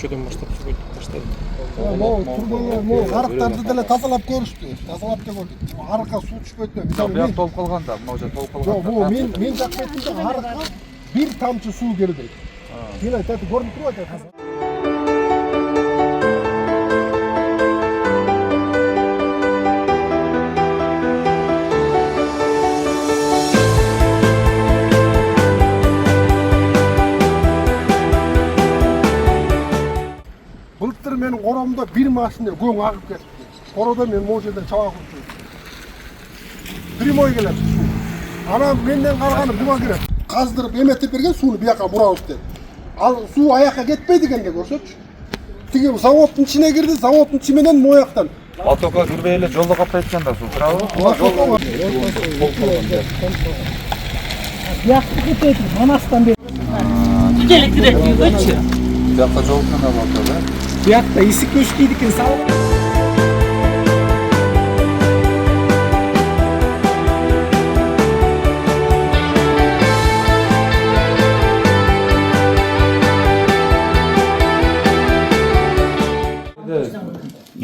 көчөдөн баштап суу баштады. Могу турбалар, могу арыктарды деле тазалап көрүштү. Тазалап деп көрдүк. Арыкка суу түшпөйт. Бияк толуп калган да, мына жерде толуп калган. Жок, бул мен жак бетинде арыкка бир тамчы суу келбейт. Мен айтат, көрүнүп турбайт атасың. Былтыр менин коромдо бир машина көң агып кетти. Короодо мен могу жерден чаба курчу. Прямой келет суу. Анан менден карганы буга кирет. Каздырып эметип берген сууну бияка бурабыз деп. Ал суу аяка кетпейт экен деп көрсөтчү. Тиги заводдун ичине кирди, заводдун ичи менен мояктан. Потокко кирбей эле жолдо каптайт экен да суу, туурабы? Бияктı кетет, манастан бери. Түзелип кирет үйгөчү. Биякка жол канал бар да. Биякта исик көчкүйдү экен салып.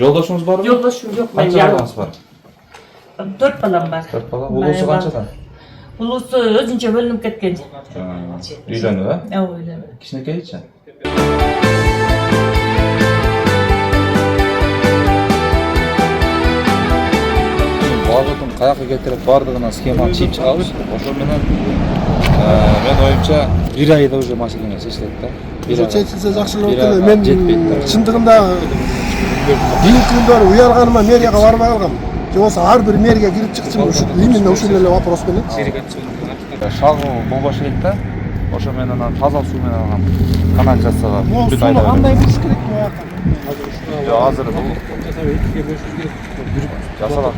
Жолдошуңуз барбы? Жолдошум жок, мен Канча жалгыз. балаңыз бар? 4 балам бар. 4 бала. Улуусу канчадан? Улуусу өзүнчө бөлүнүп кеткен. Үйлөнүп, э? Ойлойм. Кичинекейчи. Багытын каяка кетирип бардыгына схеманы чийип чыгабыз. Ошо менен мен оюмча 1 айда уже маселене чечилет да. Чечилсе жакшылап келе. Мен чындыгында бийинки күндөрү уялганыма мэрияга барбай калгам. Же болбосо ар бир мэрия кирип чыкчу именно ушул эле вопрос менен. Шагуу болбош элек да. Ошо менен анан таза суу менен анан канализацияга бүтүн айда. Кандай кылыш керек буяка? Азыр бул жасалат.